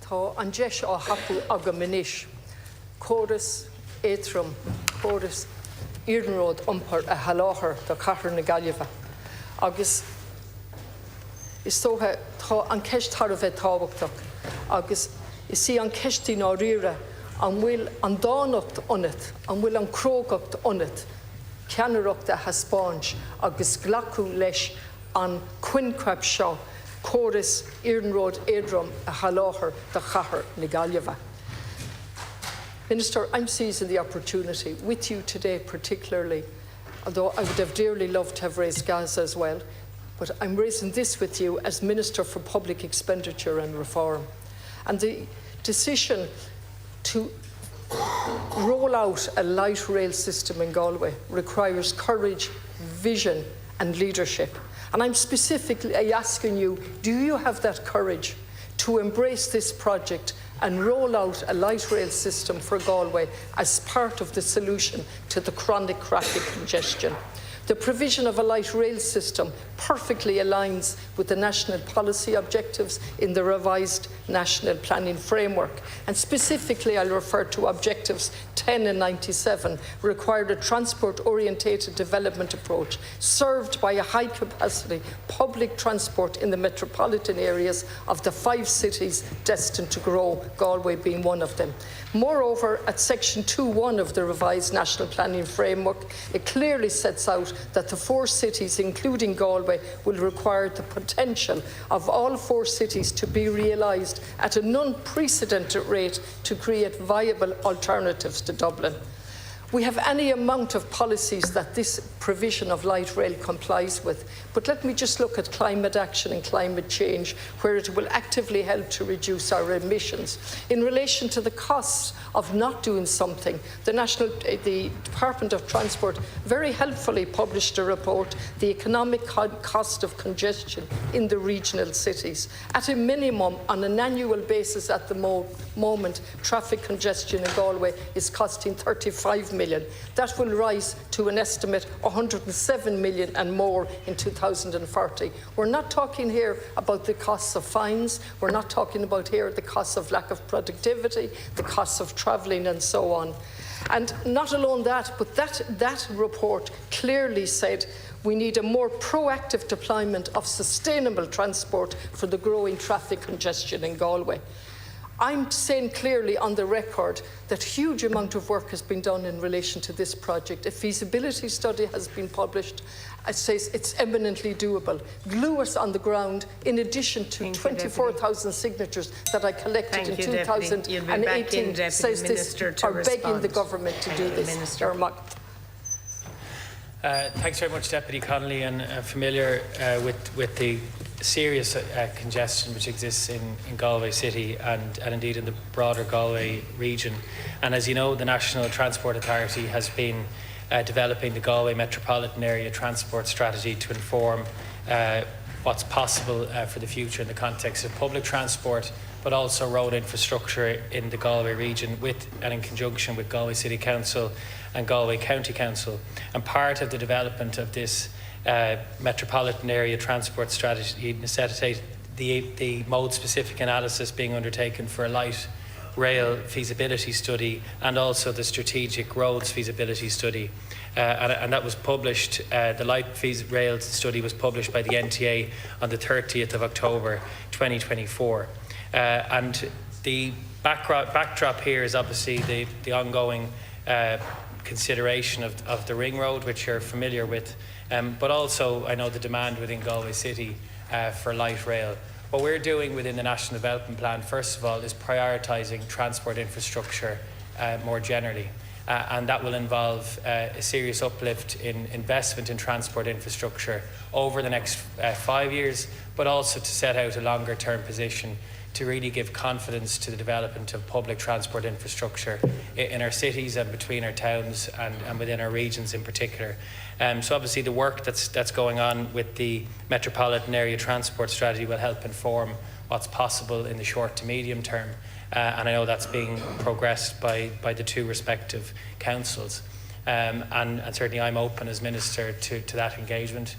Tá an deis á hapú agam inis, córas, éadrom, córas, hiarnród umpar a haláthair do Cathair nGaillimh. Agus is tótha tá an ceist thar a bheith tábhachtach, agus is sí an ceistí ná riire an bhfuil an dánacht ionad, an bhfuil an crógacht ionad, ceannaireacht a haspáins agus ghlacú leis an cuincreab seo, córas, hiarnród, éadrom a haláthair do Cathair nGaillimh. Minister, I'm seizing the opportunity with you today particularly, although I would have dearly loved to have raised Gaza as well, but I'm raising this with you as Minister for Public Expenditure and Reform. And the decision to roll out a light rail system in Galway requires courage, vision and leadership. And I'm specifically asking you, do you have that courage to embrace this project and roll out a light rail system for Galway as part of the solution to the chronic traffic congestion? The provision of a light rail system perfectly aligns with the national policy objectives in the revised national planning framework. And specifically, I'll refer to objectives 10 and 97, required a transport-orientated development approach served by a high-capacity public transport in the metropolitan areas of the 5 cities destined to grow, Galway being one of them. Moreover, at section 2.1 of the revised national planning framework, it clearly sets out that the 4 cities, including Galway, will require the potential of all 4 cities to be realised at an unprecedented rate to create viable alternatives to Dublin. We have any amount of policies that this provision of light rail complies with, but let me just look at climate action and climate change, where it will actively help to reduce our emissions. In relation to the costs of not doing something, the Department of Transport very helpfully published a report, The Economic Cost of Congestion in the Regional Cities. At a minimum, on an annual basis at the moment, traffic congestion in Galway is costing 35 million. That will rise to an estimate 107 million and more in 2040. We're not talking here about the costs of fines. We're not talking about here the costs of lack of productivity, the costs of travelling and so on. And not alone that, but that report clearly said we need a more proactive deployment of sustainable transport for the growing traffic congestion in Galway. I'm saying clearly on the record that a huge amount of work has been done in relation to this project. A feasibility study has been published. It says it's eminently doable. Gluers on the ground, in addition to 24,000 signatures that I collected in 2018, says this, are begging the government to do this. Thanks very much, Deputy Connolly, and familiar with the serious congestion which exists in Galway City and indeed in the broader Galway region. And as you know, the National Transport Authority has been developing the Galway Metropolitan Area Transport Strategy to inform what's possible for the future in the context of public transport, but also road infrastructure in the Galway region and in conjunction with Galway City Council and Galway County Council. And part of the development of this Metropolitan Area Transport Strategy necessitates the mode-specific analysis being undertaken for a light rail feasibility study and also the strategic roads feasibility study. And that was published, the light rail study was published by the NTA on the 30th of October 2024. And the backdrop here is obviously the ongoing consideration of the ring road, which you're familiar with, but also I know the demand within Galway City for light rail. What we're doing within the National Development Plan, first of all, is prioritising transport infrastructure more generally. And that will involve a serious uplift in investment in transport infrastructure over the next 5 years, but also to set out a longer term position to really give confidence to the development of public transport infrastructure in our cities and between our towns and within our regions in particular. So obviously the work that's going on with the Metropolitan Area Transport Strategy will help inform what's possible in the short to medium term. And I know that's being progressed by the 2 respective councils. And certainly I'm open as Minister to that engagement.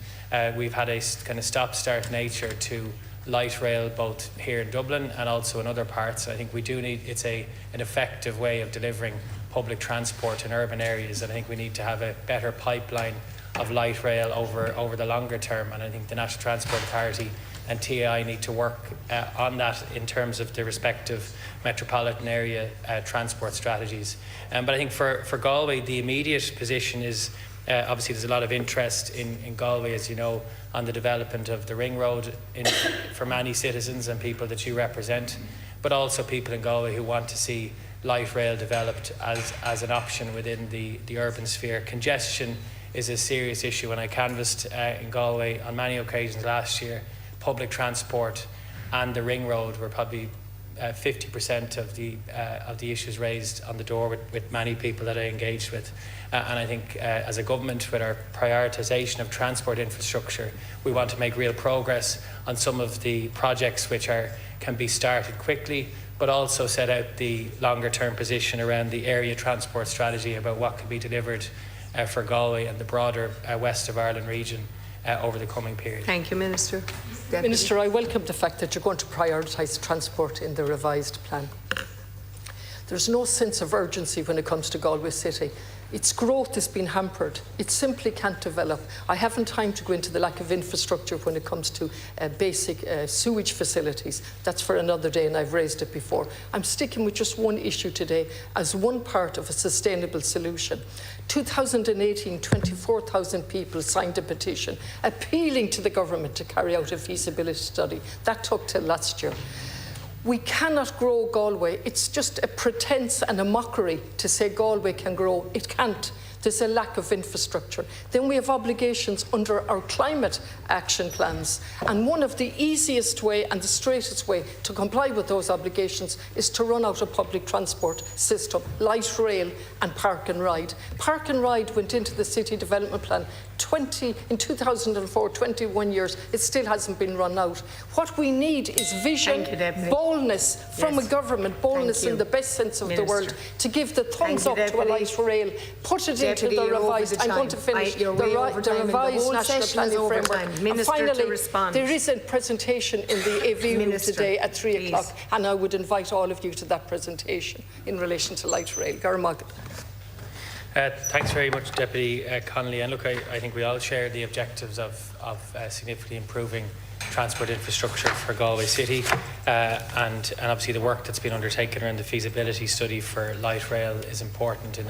We've had a kind of stop-start nature to light rail both here in Dublin and also in other parts. I think we do need, it's an effective way of delivering public transport in urban areas, and I think we need to have a better pipeline of light rail over the longer term, and I think the National Transport Authority and TAI need to work on that in terms of the respective metropolitan area transport strategies. But I think for Galway, the immediate position is obviously there's a lot of interest in Galway, as you know, on the development of the ring road for many citizens and people that you represent, but also people in Galway who want to see light rail developed as an option within the urban sphere. Congestion is a serious issue, and I canvassed in Galway on many occasions last year. Public transport and the ring road were probably 50% of the issues raised on the door with many people that I engaged with. And I think as a government, with our prioritisation of transport infrastructure, we want to make real progress on some of the projects which can be started quickly, but also set out the longer term position around the area transport strategy about what can be delivered for Galway and the broader West of Ireland region over the coming period. Thank you, Minister. Deputy. Minister, I welcome the fact that you're going to prioritise transport in the revised plan. There's no sense of urgency when it comes to Galway City. Its growth has been hampered. It simply can't develop. I haven't time to go into the lack of infrastructure when it comes to basic sewage facilities. That's for another day, and I've raised it before. I'm sticking with just one issue today as one part of a sustainable solution. 2018, 24,000 people signed a petition appealing to the government to carry out a feasibility study. That took till last year. We cannot grow Galway. It's just a pretence and a mockery to say Galway can grow. It can't. There's a lack of infrastructure. Then we have obligations under our climate action plans. And one of the easiest way and the straightest way to comply with those obligations is to run out a public transport system, light rail and park and ride. Park and ride went into the city development plan in 2004, 21 years. It still hasn't been run out. What we need is vision, boldness from a government, boldness in the best sense of the word, to give the thumbs up to a light rail, put it into the revised, I'm going to finish, the revised National Planning Framework. And finally, there is a presentation in the AV room today at 3 o'clock, and I would invite all of you to that presentation in relation to light rail. Garmagh. Thanks very much, Deputy Connolly. And look, I think we all share the objectives of significantly improving transport infrastructure for Galway City, and obviously the work that's been undertaken around the feasibility study for light rail is important in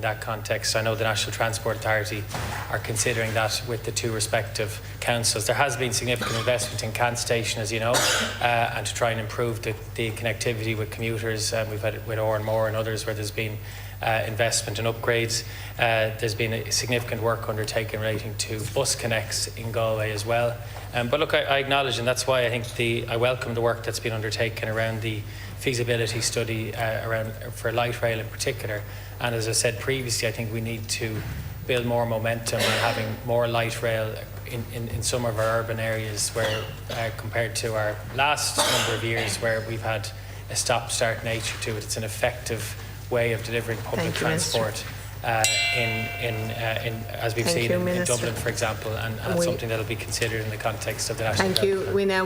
that context. I know the National Transport Authority are considering that with the two respective councils. There has been significant investment in Kent Station, as you know, and to try and improve the connectivity with commuters. We've had it with More and others where there's been investment and upgrades. There's been a significant work undertaken relating to bus connects in Galway as well. But look, I acknowledge, and that's why I think I welcome the work that's been undertaken around the feasibility study for light rail in particular. And as I said previously, I think we need to build more momentum on having more light rail in some of our urban areas where, compared to our last number of years where we've had a stop-start nature to it. It's an effective way of delivering public transport as we've seen in Dublin, for example, and something that will be considered in the context of the national. Thank you. We now